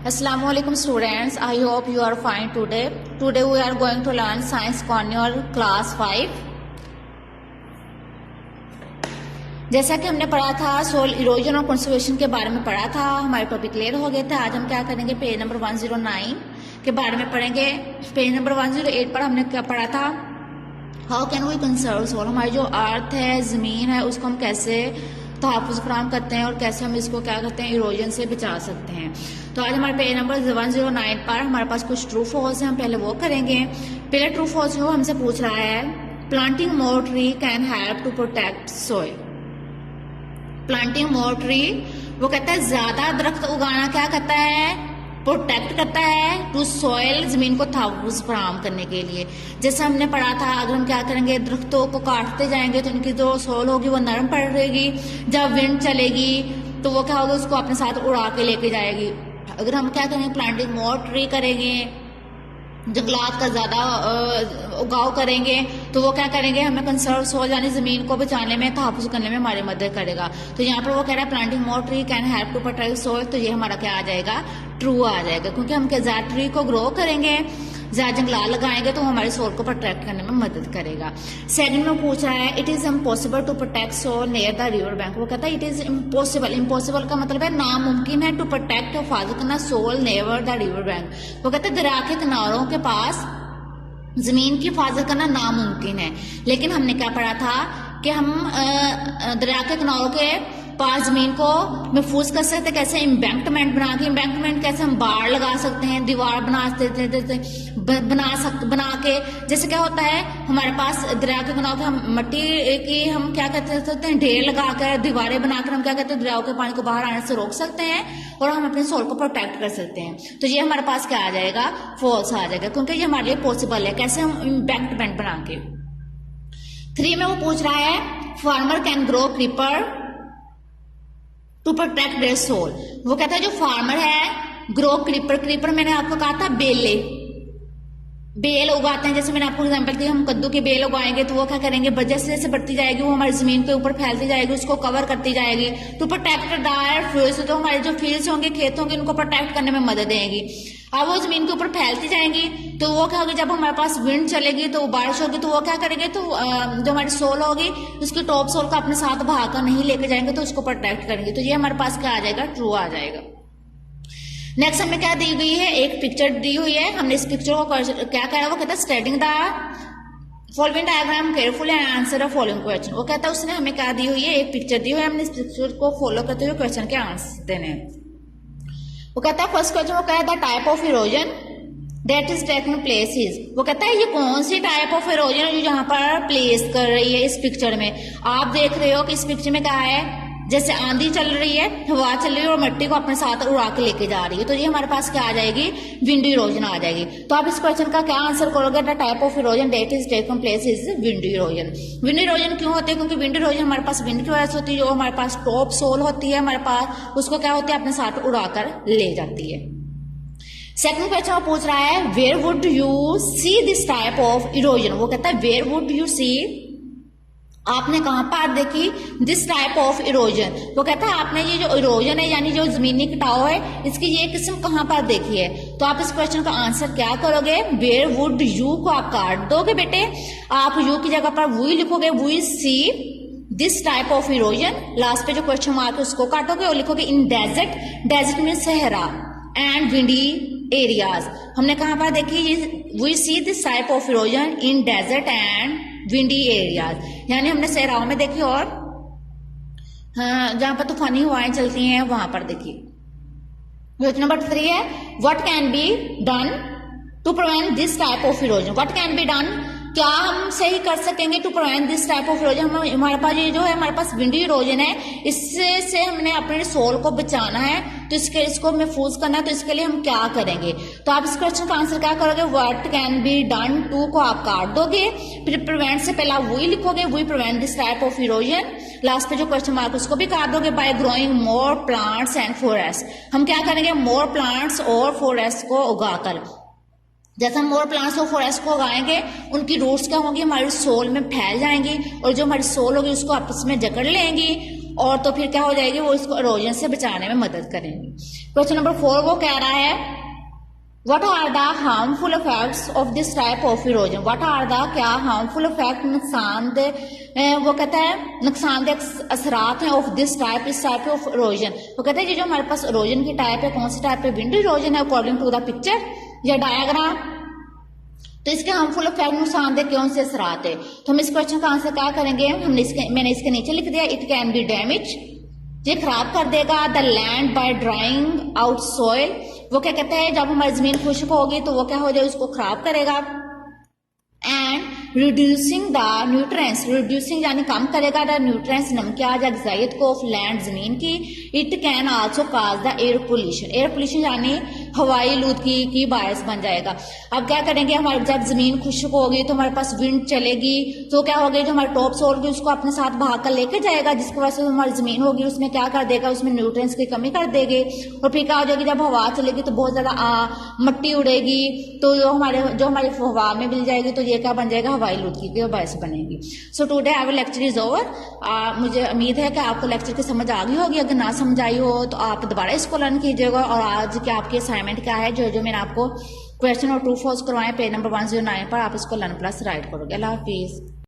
Assalamualaikum students, I hope you are fine today. Today we are going to learn Science Corner class 5. जैसा कि हमने पढ़ा था soul erosion और conservation के बारे में पढ़ा था, हमारे टॉपिक क्लियर हो गए थे। आज हम क्या करेंगे, पेज नंबर 109 के बारे में पढ़ेंगे। पेज नंबर 108 पर हमने क्या पढ़ा था, how can we conserve soil, हमारी जो अर्थ है, जमीन है, उसको हम कैसे तहफ़्फ़ुज़ फराहम करते हैं और कैसे हम इसको क्या करते हैं, इरोजन से बचा सकते हैं। तो आज हमारे पेज नंबर 109 पर हमारे पास कुछ ट्रू फॉल्स है, हम पहले वो करेंगे। पहले ट्रू फॉल्स जो हमसे पूछ रहा है, planting more tree can help to protect soil. Planting more tree, वो कहता है ज्यादा दरख्त उगाना क्या करता है, प्रोटेक्ट करता है टू सॉइल, जमीन को तहफ़्फ़ुज़ फराहम करने के लिए। जैसे हमने पढ़ा था, अगर हम क्या करेंगे, दरख्तों को काटते जाएंगे तो इनकी जो सोल होगी वो नरम पड़ रहेगी। जब विंड चलेगी तो वो क्या होगा, उसको अपने साथ उड़ा के लेके जाएगी। अगर हम क्या करेंगे, प्लांटिंग मोर ट्री करेंगे, जंगलात का ज्यादा उगाव करेंगे, तो वो क्या करेंगे, हमें कंजर्व सोल यानी जमीन को बचाने में, तहफ़्फ़ुज़ करने में हमारी मदद करेगा। तो यहाँ पर वो कह रहा है planting more tree can help to protect soil, तो ये हमारा क्या आ जाएगा, ट्रू आ जाएगा, क्योंकि हम क्या ज्यादा ट्री को ग्रो करेंगे, ज्यादा जंगलात लगाएंगे तो हमारे सोल को प्रोटेक्ट करने में मदद करेगा। सेकंड में पूछ रहा है, it is impossible to protect soil near the river bank. वो कहता है इट इज इम्पॉसिबल, इम्पॉसिबल का मतलब है नामुमकिन है, टू प्रोटेक्ट हिफाजत करना soil near the river bank. वो कहता है दरिया के किनारों के पास जमीन की हिफाजत करना नामुमकिन है। लेकिन हमने क्या पढ़ा था कि हम दरिया के किनारों के पास जमीन को महफूज कर सकते हैं, कैसे, एम्बैंकमेंट बना के। एम्बैंकमेंट कैसे, हम बाढ़ लगा सकते हैं, दीवार बना के। जैसे क्या होता है, हमारे पास दरिया के किनारों हम मट्टी की हम क्या कहते सकते हैं, ढेर लगाकर, दीवारें बनाकर हम क्या कहते हैं, दरियाओं के पानी को बाहर आने से रोक सकते हैं और हम अपने सोल को प्रोटेक्ट कर सकते हैं। तो ये हमारे पास क्या आ जाएगा, फॉल्स आ जाएगा, क्योंकि ये हमारे लिए पॉसिबल है। कैसे, हम एम्बैंकमेंट बना के। 3 में वो पूछ रहा है, farmer can grow creeper to protect their soil. वो कहता है जो फार्मर है, ग्रो क्रीपर, क्रीपर मैंने आपको कहा था बेल उगाते हैं। जैसे मैंने आपको एग्जांपल दी, हम कद्दू के बेल उगाएंगे तो वो क्या करेंगे, जैसे जैसे बढ़ती जाएगी वो हमारी जमीन के ऊपर फैलती जाएगी, उसको कवर करती जाएगी। टू प्रोटेक्ट दायर फील्ड्स, तो हमारे जो फील्ड्स होंगे, खेत होंगे, उनको प्रोटेक्ट करने में मदद देंगी। अब वो जमीन के ऊपर फैलती जाएंगी तो वो क्या होगी, जब हमारे पास विंड चलेगी तो बारिश होगी तो वो क्या करेंगे, तो जो हमारी सोल होगी उसकी टॉप सोल का अपने साथ बहाकर नहीं लेके जाएंगे, तो उसको प्रोटेक्ट करेंगे। तो ये हमारे पास क्या आ जाएगा, ट्रू आ जाएगा। नेक्स्ट हमें क्या दी गई है, एक पिक्चर दी हुई है। हमने इस पिक्चर को क्या करा, वो कहता है studying the following diagram carefully and answer the following question. वो कहता है उसने हमें क्या दी हुई है, एक पिक्चर दी हुई है, हमने इस पिक्चर को फॉलो करते हुए क्वेश्चन के आंसर देने हैं। वो कहता है फर्स्ट क्वेश्चन, वो कहता है type of erosion that is taking place is. वो कहता है ये कौन सी टाइप ऑफ इरोजन है जो यहाँ पर प्लेस कर रही है इस पिक्चर में। आप देख रहे हो कि इस पिक्चर में क्या है, जैसे आंधी चल रही है, हवा चल रही है और मिट्टी को अपने साथ उड़ा के लेके जा रही है। तो ये हमारे पास क्या आ जाएगी, विंड इरोजन आ जाएगी। तो आप इस क्वेश्चन का क्या आंसर करोगे, the type of erosion that is taking place is wind erosion. Wind erosion क्यों होती है, क्योंकि विंड इरोजन हमारे पास विंड की वजह से होती है। जो हमारे पास टॉप सोल होती है हमारे पास, उसको क्या होती है, अपने साथ उड़ाकर ले जाती है। सेकंड क्वेश्चन पूछ रहा है, where would you see this type of erosion. वो कहता है वेयर वुड यू सी, आपने कहां पर देखी दिस टाइप ऑफ इरोजन। वो कहता है आपने ये जो इरोजन है यानी जो जमीनी कटाव है, इसकी ये किस्म कहां पर देखी है। तो आप इस क्वेश्चन का आंसर क्या करोगे, वेयर वुड यू को आप काट दोगे बेटे, आप यू की जगह पर वही लिखोगे, we see this type of erosion. Last पे जो क्वेश्चन मार्क है उसको काटोगे और लिखोगे इन डेजर्ट, डेजर्ट में सहरा एंड विंडी एरियाज। हमने कहां पर देखी, we see this type of erosion in desert and windy areas, यानी हमने सहराओं में देखी और जहां पर तूफानी हवाएं चलती हैं वहां पर देखी। क्वेश्चन नंबर 3 है, what can be done to prevent this type of erosion. What can be done, क्या हम सही कर सकेंगे to prevent this type of erosion. हमारे पास ये जो है, हमारे पास विंडी इरोजन है, इससे हमने अपने सोल को बचाना है, तो इसको महफूज करना है, तो इसके लिए हम क्या करेंगे। तो आप इस क्वेश्चन का आंसर क्या करोगे, what can be done, to को आप काट दोगे, फिर प्रिवेंट से पहला वही लिखोगे, we prevent this type of erosion. Last पे जो क्वेश्चन मार्क उसको भी काट दोगे, by growing more plants and forest. हम क्या करेंगे, मोर प्लांट्स और फॉरेस्ट को उगाकर। जैसे हम मोर प्लांट्स और फॉरेस्ट को उगाएंगे, उनकी रूट्स क्या होंगी, हमारी सोल में फैल जाएंगी और जो हमारी सोल होगी उसको आपस में जकड़ लेंगी और तो फिर क्या हो जाएगी, वो इसको इरोजन से बचाने में मदद करेंगी। क्वेश्चन नंबर 4 वो कह रहा है What are the harmful effects of this type of erosion? What are the क्या harmful effect नुकसानदेह वो कहता है नुकसानदेह असरात हैं of this type इस type of erosion। वो कहता है ये जो हमारे पास erosion की टाइप है कौन सी टाइप है विंड erosion है according to the picture या डायग्राम। तो इसके हार्मफुल इफेक्ट नुकसानदेह कौन से असरात है। तो हम इस क्वेश्चन का आंसर क्या करेंगे मैंने इसके नीचे लिख दिया इट कैन बी डैमेज ये खराब कर देगा the land by drawing out soil. वो क्या कहते हैं जब हमारी जमीन खुश्क होगी तो वो क्या हो जाएगा उसको खराब करेगा। And reducing the nutrients reducing यानी कम करेगा द न्यूट्रिएंट्स नमकियात या ग़िज़ाइयत को ऑफ लैंड जमीन की। It can also cause the air pollution यानी हवाई आलूदगी की बायस बन जाएगा। अब क्या करेंगे हमारे जब जमीन खुश्क होगी तो हमारे पास विंड चलेगी तो क्या होगा जो हमारे टॉप सोल होगी उसको अपने साथ बहा कर लेके जाएगा जिसकी वजह से हमारी जमीन होगी उसमें क्या कर देगा उसमें न्यूट्रिएंट्स की कमी कर देगी और फिर क्या हो जाएगी जब हवा चलेगी तो बहुत ज्यादा मट्टी उड़ेगी तो जो हमारी हवा में मिल जाएगी तो ये क्या बन जाएगा हवाई आलूदगी की बायस बनेगी। So today our lecture is over. मुझे उम्मीद है कि आपको लेक्चर की समझ आ गई होगी। अगर ना समझ आई हो तो आप दोबारा इसको लर्न कीजिएगा और आज के आपकी असाइनमेंट क्या है जो मैंने आपको क्वेश्चन और ट्रू फॉल्स करवाए पेज नंबर 109 पर आप इसको लर्न प्लस राइट करोगे। अल्लाह हाफिज।